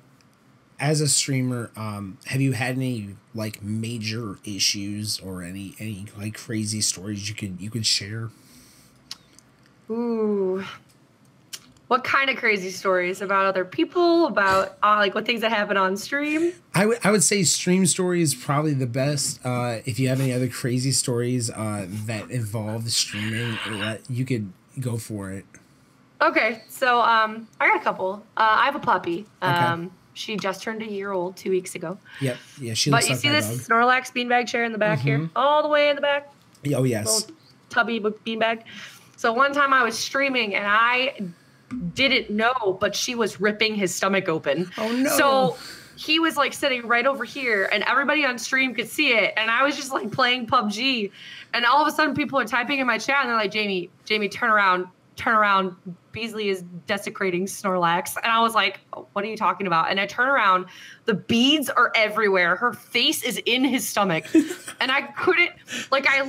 as a streamer, have you had any like major issues or any like crazy stories you could share?
Ooh. What kind of crazy stories about other people? About like what things that happen on stream?
I would say stream story is probably the best. If you have any other crazy stories that involve streaming, you could go for it.
Okay, so I got a couple. I have a puppy.
Okay.
She just turned a year old 2 weeks ago.
Yep. Yeah, she
But
looks
you
like
see
my
this
dog.
Snorlax beanbag chair in the back here, all the way in the back.
Oh yes.
Little tubby beanbag. So one time I was streaming and I didn't know, but she was ripping his stomach open.
Oh no.
So he was like sitting right over here and everybody on stream could see it. And I was just like playing PUBG. And all of a sudden people are typing in my chat and they're like, Jamie, turn around. Beasley is desecrating Snorlax. And I was like, what are you talking about? And I turn around, the beads are everywhere. Her face is in his stomach. And I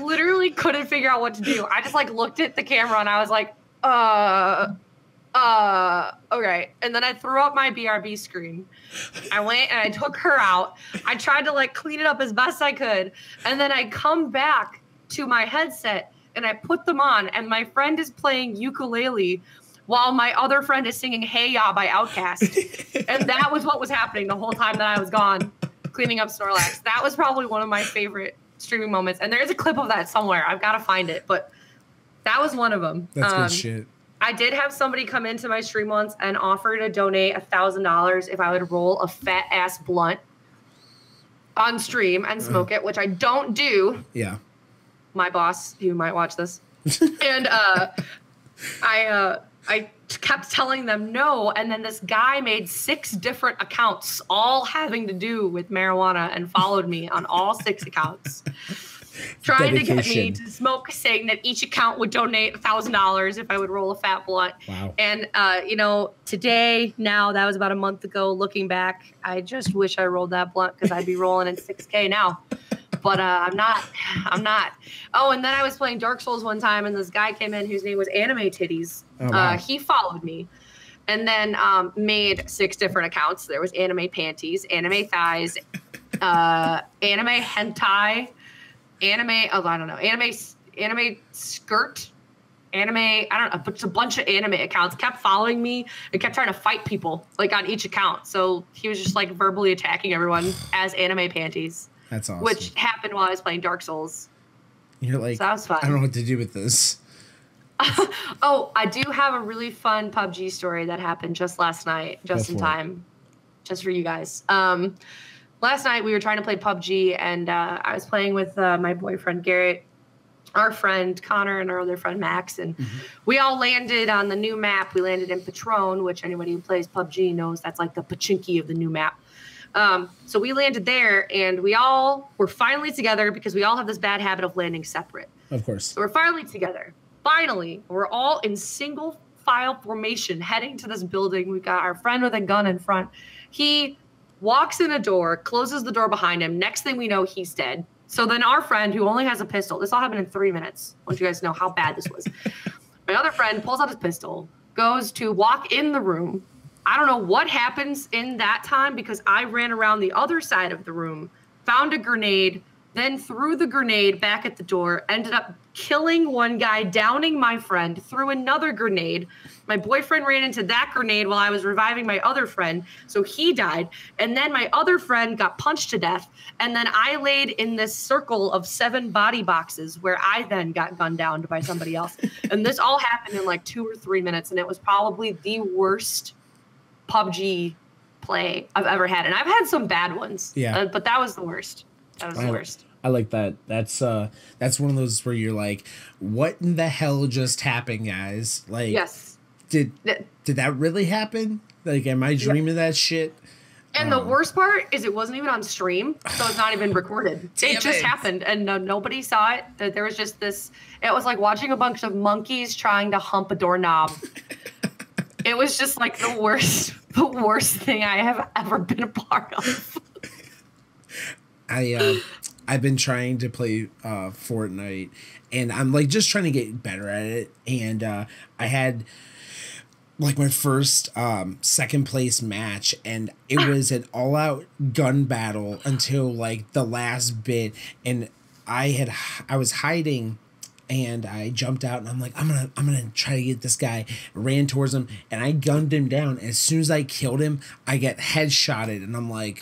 literally couldn't figure out what to do. I just like looked at the camera and I was like, okay. And then I threw up my BRB screen. I went and I took her out. I tried to like clean it up as best I could. And then I come back to my headset and I put them on, and my friend is playing ukulele while my other friend is singing Hey Ya by Outkast. And that was what was happening the whole time that I was gone cleaning up Snorlax. That was probably one of my favorite streaming moments. And there's a clip of that somewhere. I've got to find it. But that was one of them.
That's good shit.
I did have somebody come into my stream once and offer to donate $1,000 if I would roll a fat ass blunt on stream and smoke it, which I don't do.
Yeah.
My boss, who might watch this, and I kept telling them no, and then this guy made 6 different accounts, all having to do with marijuana, and followed me on all 6 accounts, trying to get me to smoke, saying that each account would donate $1,000 if I would roll a fat blunt.
Wow.
And today, now that was about a month ago. Looking back, I just wish I rolled that blunt because I'd be rolling in 6K now. But I'm not. Oh, and then I was playing Dark Souls one time, and this guy came in whose name was Anime Titties.
Oh, wow.
He followed me, and then made 6 different accounts. There was Anime Panties, Anime Thighs, Anime Hentai, Anime Skirt, Anime. I don't know. It's a bunch of anime accounts. Kept following me and kept trying to fight people like on each account. So he was just like verbally attacking everyone as Anime Panties.
That's awesome.
Which happened while I was playing Dark Souls.
You're like,
so that was fun.
I don't know what to do with this.
Oh, I do have a really fun PUBG story that happened just last night, just in time, just for you guys. Last night we were trying to play PUBG, and I was playing with my boyfriend Garrett, our friend Connor, and our other friend Max, and we all landed on the new map. We landed in Patron, which anybody who plays PUBG knows that's like the Pachinki of the new map. So we landed there, and we all were finally together because we all have this bad habit of landing separate.
Of course.
So we're finally together. Finally, we're all in single file formation heading to this building. We've got our friend with a gun in front. He walks in a door, closes the door behind him. Next thing we know, he's dead. So then our friend, who only has a pistol, this all happened in 3 minutes. I want you guys to know how bad this was. My other friend pulls out his pistol, goes to walk in the room. I don't know what happens in that time because I ran around the other side of the room, found a grenade, then threw the grenade back at the door, ended up killing one guy, downing my friend, threw another grenade. My boyfriend ran into that grenade while I was reviving my other friend, so he died. And then my other friend got punched to death. And then I laid in this circle of 7 body boxes where I then got gunned down by somebody else. And this all happened in like 2 or 3 minutes, and it was probably the worst PUBG play I've ever had. And I've had some bad ones, but that was the worst. That was the worst.
I like that. That's one of those where you're like, what in the hell just happened, guys? Like,
yes.
Did that really happen? Like, am I dreaming that shit?
And the worst part is it wasn't even on stream, so it's not even recorded. It just happened, and nobody saw it. That there was just this. It was like watching a bunch of monkeys trying to hump a doorknob. It was just like the worst thing I have ever been a part of.
I've been trying to play Fortnite, and I'm like just trying to get better at it. And I had like my first second place match, and it was an all out gun battle until like the last bit, and I was hiding, and I jumped out, and I'm like, I'm gonna try to get this guy. Ran towards him, and I gunned him down. As soon as I killed him, I get headshotted, and I'm like,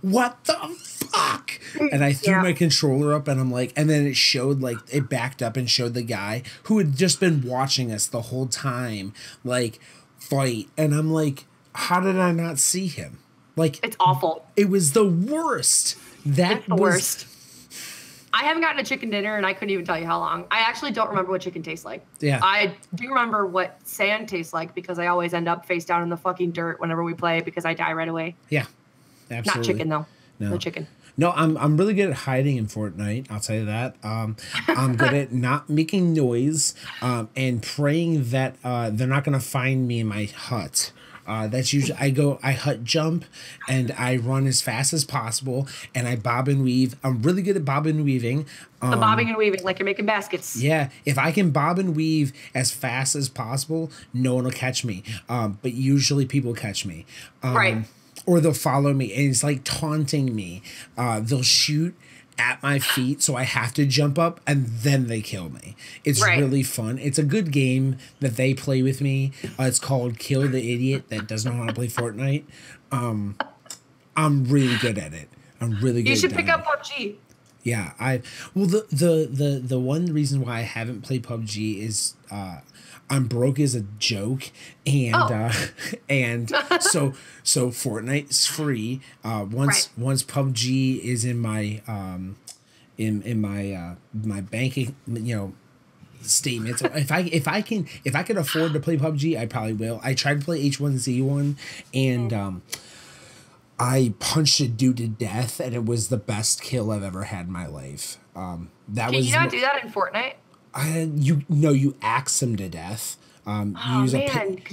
what the fuck? And I threw my controller up, and I'm like, and then it showed, like, it backed up and showed the guy who had just been watching us the whole time, like, fight. And I'm like, how did I not see him? Like,
it's awful.
It was the worst. It's the worst.
I haven't gotten a chicken dinner, and I couldn't even tell you how long. I actually don't remember what chicken tastes like.
Yeah.
I do remember what sand tastes like, because I always end up face down in the fucking dirt whenever we play, because I die right away.
Yeah. Absolutely.
Not chicken, though. No chicken.
No, I'm really good at hiding in Fortnite. I'll tell you that. I'm good at not making noise, and praying that they're not gonna find me in my hut. That's usually I hut jump, and I run as fast as possible, and I bob and weave. I'm really good at bob and weaving.
The bobbing and weaving, like you're making baskets.
Yeah, if I can bob and weave as fast as possible, no one will catch me. But usually people catch me.
Right.
Or they'll follow me, and it's like taunting me. They'll shoot at my feet, so I have to jump up, and then they kill me. It's really fun. It's a good game that they play with me. It's called Kill the Idiot that doesn't know how to play Fortnite. I'm really good at it. I'm really good.
You should pick up PUBG.
Yeah, the one reason why I haven't played PUBG is I'm broke as a joke, and so Fortnite's free. Once PUBG is in my in my banking, statements. If I can afford to play PUBG, I probably will. I tried to play H1Z1, and I punched a dude to death, and it was the best kill I've ever had in my life. Can
you not do that in Fortnite?
You axe him to death.
Because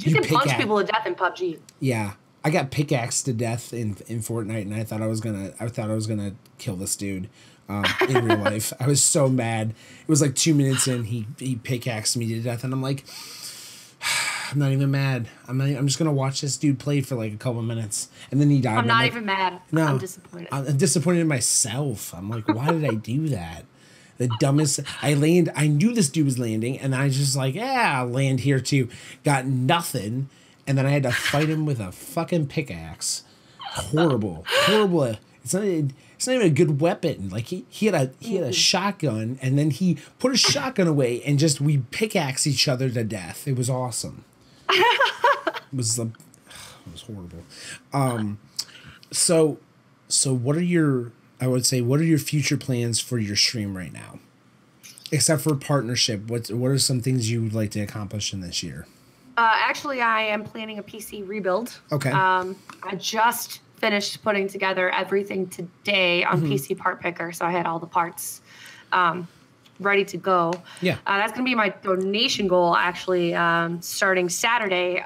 you can punch people to death in PUBG.
Yeah, I got pickaxed to death in Fortnite, and I thought I was gonna kill this dude in real life. I was so mad. It was like 2 minutes in, he pickaxed me to death, and I'm like, I'm not even mad. I'm just gonna watch this dude play for like a couple minutes, and then he died.
I'm not even mad. No, I'm disappointed.
I'm disappointed in myself. I'm like, why did I do that? The dumbest. I knew this dude was landing, and I was just like, yeah, I'll land here too. Got nothing, and then I had to fight him with a fucking pickaxe. Horrible. It's not even a good weapon. Like he had a shotgun, and then he put his shotgun away, and we pickaxe each other to death. It was awesome. It was horrible. So what are your future plans for your stream right now? Except for partnership, what are some things you would like to accomplish in this year?
Actually, I am planning a PC rebuild.
Okay.
I just finished putting together everything today on PC Part Picker, so I had all the parts ready to go.
Yeah.
That's going to be my donation goal, actually, starting Saturday,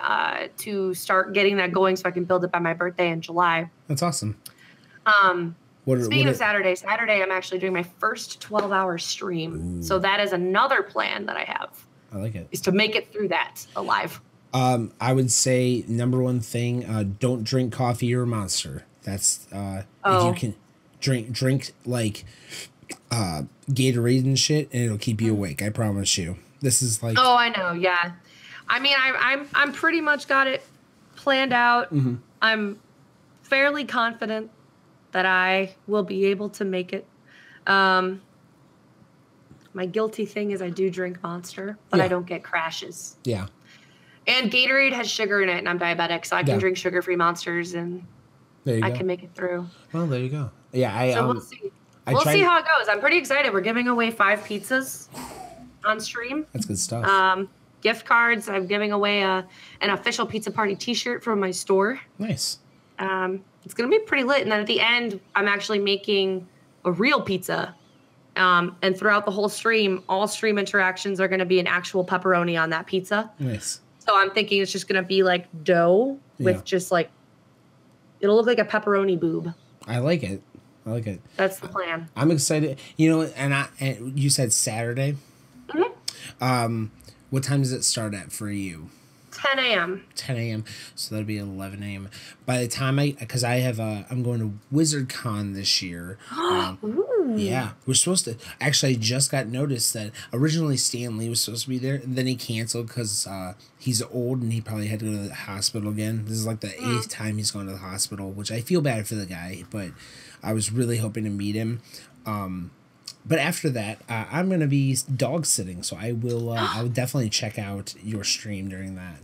to start getting that going so I can build it by my birthday in July.
That's awesome.
Speaking of Saturday, I'm actually doing my first 12-hour stream. Ooh. So that is another plan that I have.
I like it.
Is to make it through that alive.
I would say number one thing, don't drink coffee or Monster. That's if you can drink like Gatorade and shit, and it'll keep you awake. I promise you. This is like.
Oh, I know. Yeah, I mean, I'm pretty much got it planned out. Mm-hmm. I'm fairly confident that I will be able to make it. My guilty thing is I do drink Monster, but I don't get crashes.
Yeah. And
Gatorade has sugar in it, and I'm diabetic, so I can drink sugar-free Monsters, and I can make it through.
Well, there you go. Yeah,
we'll see. We'll see how it goes. I'm pretty excited. We're giving away 5 pizzas on stream.
That's good stuff.
Gift cards. I'm giving away an official Pizza Party T-shirt from my store.
Nice.
It's going to be pretty lit. And then at the end, I'm actually making a real pizza. And throughout the whole stream, all stream interactions are going to be an actual pepperoni on that pizza.
Nice.
So I'm thinking it's just going to be like dough with just like, it'll look like a pepperoni boob.
I like it.
That's the plan.
I'm excited. And you said Saturday.
Mm-hmm.
What time does it start at for you?
10 a.m.
10 a.m. So that'll be 11 a.m. By the time because I have I'm going to WizardCon this year. Yeah, we're supposed to. Actually, I just got noticed that originally Stan Lee was supposed to be there, and then he canceled because he's old and he probably had to go to the hospital again. This is like the 8th time he's gone to the hospital, which I feel bad for the guy, but I was really hoping to meet him. But after that, I'm going to be dog sitting, so I will definitely check out your stream during that.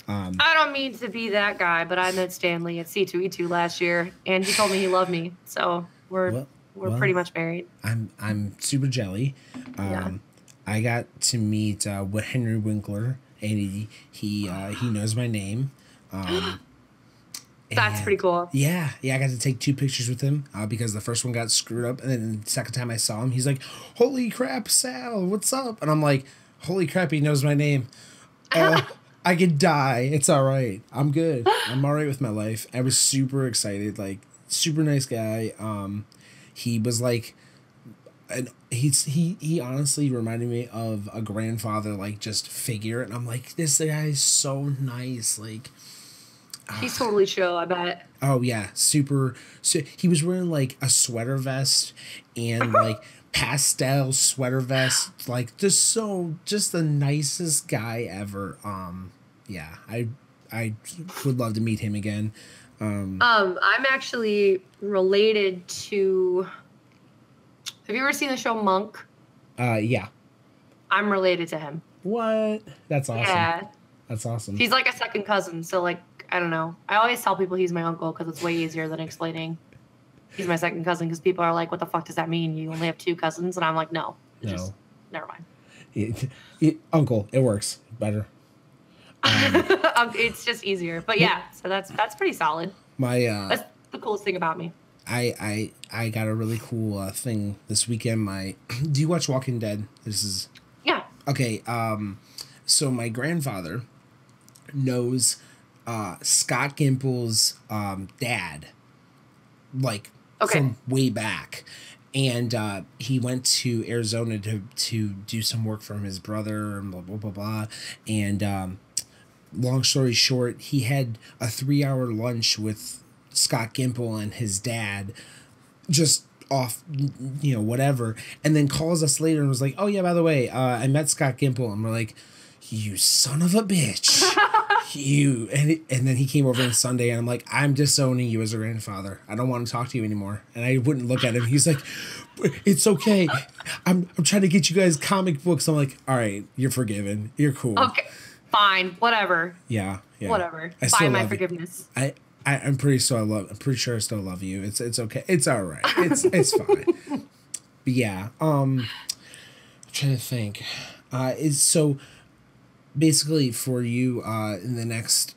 I don't mean to be that guy, but I met Stanley at C2E2 last year, and he told me he loved me, so we're pretty much married.
I'm super jelly. I got to meet with Henry Winkler, and he knows my name.
That's pretty cool.
Yeah, I got to take 2 pictures with him because the first one got screwed up, and then the second time I saw him, he's like, "Holy crap, Sal, what's up?" And I'm like, "Holy crap, he knows my name. I could die. It's all right. I'm good. I'm all right with my life." I was super excited. Like, super nice guy. He was like, he honestly reminded me of a grandfather, like, just figure, and I'm like, this guy is so nice, like.
He's totally chill, I bet.
Oh yeah, super. So he was wearing like a sweater vest and like pastel sweater vest, like just the nicest guy ever. Yeah, I would love to meet him again.
I'm actually related to. Have you ever seen the show Monk?
Yeah.
I'm related to him.
What? That's awesome.
Yeah.
That's awesome.
He's like a second cousin, so like. I don't know. I always tell people he's my uncle because it's way easier than explaining he's my second cousin, because people are like, what the fuck does that mean? You only have 2 cousins? And I'm like, no. Just, never mind.
Uncle, it works better.
It's just easier. But yeah, so that's pretty solid. That's the coolest thing about me.
I got a really cool thing this weekend. Do you watch Walking Dead?
Yeah.
Okay. So my grandfather knows Scott Gimple's dad, like from way back, and he went to Arizona to do some work for his brother and blah blah blah blah. And long story short, he had a 3-hour lunch with Scott Gimple and his dad, just off, whatever, and then calls us later and was like, "Oh yeah, by the way, I met Scott Gimple," and we're like, "You son of a bitch." And then he came over on Sunday, and I'm like, "I'm disowning you as a grandfather. I don't want to talk to you anymore." And I wouldn't look at him. He's like, "It's okay. I'm trying to get you guys comic books." I'm like, "All right, you're forgiven. You're cool.
Okay, fine, whatever."
Yeah.
Whatever. Buy my forgiveness.
I'm pretty sure I still love you. It's okay. It's all right. It's fine. But yeah. I'm trying to think. So basically for you in the next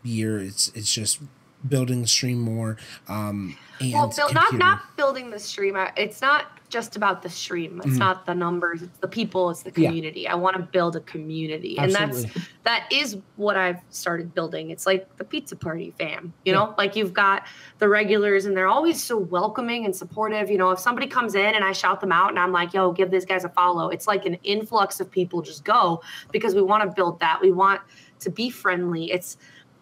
year, it's just building the stream more. And
not building the stream. It's not just about the stream. It's not the numbers. It's the people. It's the community. Yeah. I want to build a community.
Absolutely.
And that is what I've started building. It's like the pizza party fam, you know, like you've got the regulars and they're always so welcoming and supportive. You know, if somebody comes in and I shout them out and I'm like, "Yo, give these guys a follow," it's like an influx of people just go, because we want to build that. We want to be friendly.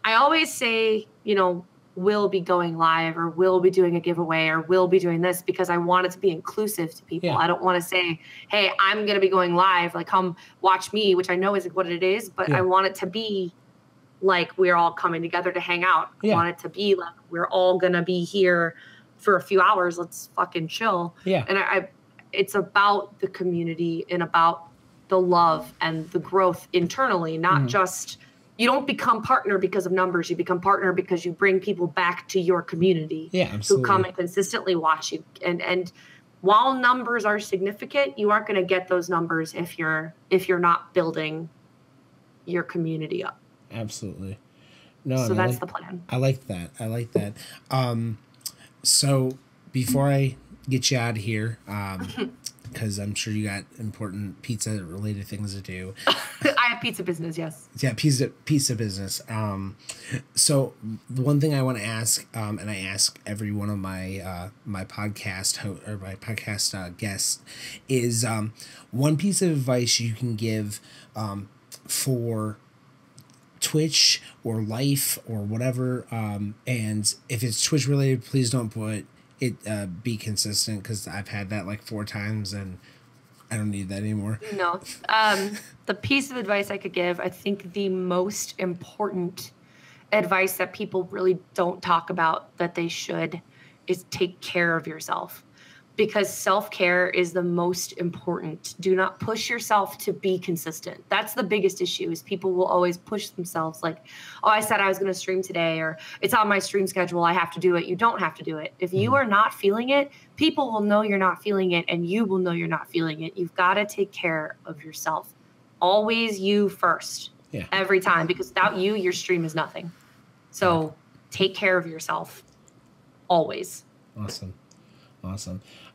I always say, we'll be going live, or we'll be doing a giveaway, or we'll be doing this, because I want it to be inclusive to people. Yeah. I don't want to say, "Hey, I'm going to be going live, like come watch me," which I know isn't what it is, but I want it to be like we're all coming together to hang out. I want it to be like we're all going to be here for a few hours. Let's fucking chill.
Yeah.
And it's about the community and about the love and the growth internally, not just... You don't become partner because of numbers. You become partner because you bring people back to your community who come and consistently watch you. And while numbers are significant, you aren't going to get those numbers if you're not building your community up.
Absolutely. No,
so that's the plan.
I like that. So before I get you out of here, because I'm sure you got important pizza-related things to do.
I have pizza business, yes.
Yeah, pizza business. So the one thing I want to ask, and I ask every one of my my podcast guests, is one piece of advice you can give for Twitch or life or whatever. And if it's Twitch related, please don't put it, be consistent, because I've had that like 4 times and I don't need that anymore.
No. The piece of advice I could give, I think the most important advice that people really don't talk about that they should, is take care of yourself, because self-care is the most important. Do not push yourself to be consistent. That's the biggest issue, is people will always push themselves like, oh, I said I was going to stream today, or it's on my stream schedule, I have to do it. You don't have to do it. If you are not feeling it, people will know you're not feeling it, and you will know you're not feeling it. You've got to take care of yourself. Always you first. Yeah. Every time, because without you, your stream is nothing. So take care of yourself. Always.
Awesome.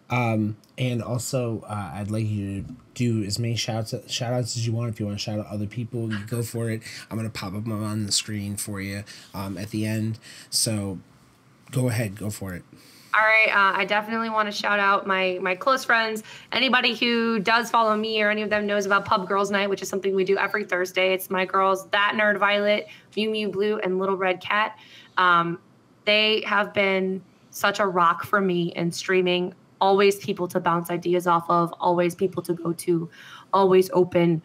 And also, I'd like you to do as many shout outs as you want. If you want to shout out other people, you go for it. I'm going to pop up on the screen for you at the end. So go ahead, go for it.
All right. I definitely want to shout out my close friends. Anybody who does follow me or any of them knows about Pub Girls Night, which is something we do every Thursday. It's my girls, That Nerd Violet, Mew Mew Blue, and Little Red Cat. They have been such a rock for me in streaming. Always people to bounce ideas off of, always people to go to, always open,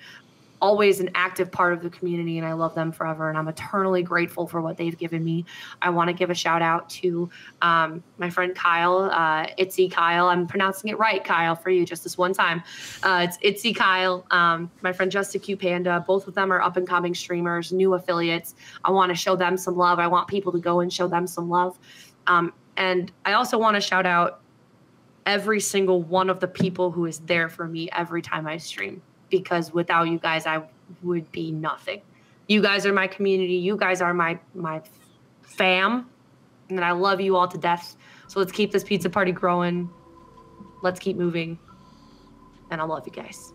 always an active part of the community, and I love them forever, and I'm eternally grateful for what they've given me. I want to give a shout out to my friend Kyle, Itsy Kyle. I'm pronouncing it right, Kyle, for you just this one time. It's Itsy Kyle, my friend Just a Q Panda. Both of them are up-and-coming streamers, new affiliates. I want to show them some love. I want people to go and show them some love. And I also want to shout out every single one of the people who is there for me every time I stream, because without you guys, I would be nothing. You guys are my community. You guys are my fam, and I love you all to death. So let's keep this pizza party growing. Let's keep moving, and I love you guys.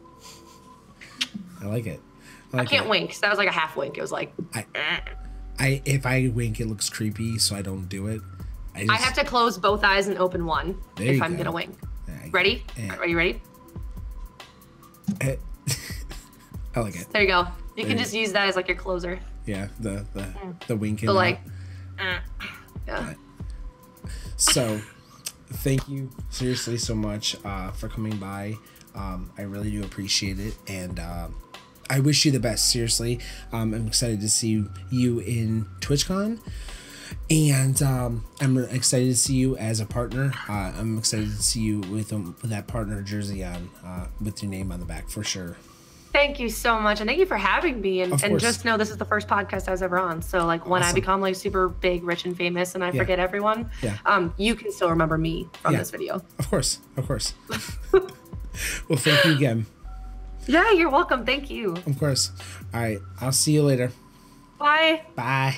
I like it.
I can't wink, because that was like a half wink. It was like,
if I wink, it looks creepy, so I don't do it. I
have to close both eyes and open one if I'm gonna wink. Ready? Are you ready?
I like it.
There you go. You can just use that as like your closer.
Yeah, the winking.
So like,
yeah. So, thank you seriously so much for coming by. I really do appreciate it, and I wish you the best. Seriously, I'm excited to see you in TwitchCon. And I'm excited to see you as a partner. I'm excited to see you with that partner jersey on, with your name on the back for sure.
Thank you so much, and thank you for having me. And just know this is the first podcast I was ever on. So like when I become like super big, rich, and famous, and I forget everyone, you can still remember me from this video.
Of course. Well, thank you again.
Yeah, you're welcome. Thank you.
Of course. All right, I'll see you later.
Bye.
Bye.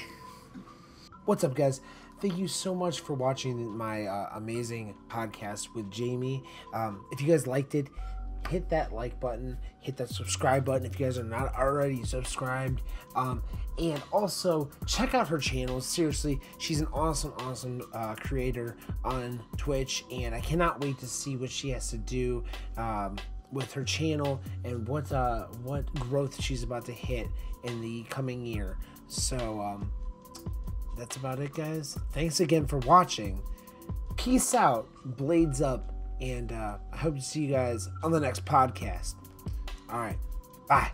What's up, guys? Thank you so much for watching my amazing podcast with Jamie. If you guys liked it, hit that like button, hit that subscribe button if you guys are not already subscribed. And also, check out her channel. Seriously, she's an awesome creator on Twitch, and I cannot wait to see what she has to do with her channel and what growth she's about to hit in the coming year. So, that's about it, guys. Thanks again for watching. Peace out, blades up, and I hope to see you guys on the next podcast. All right, bye.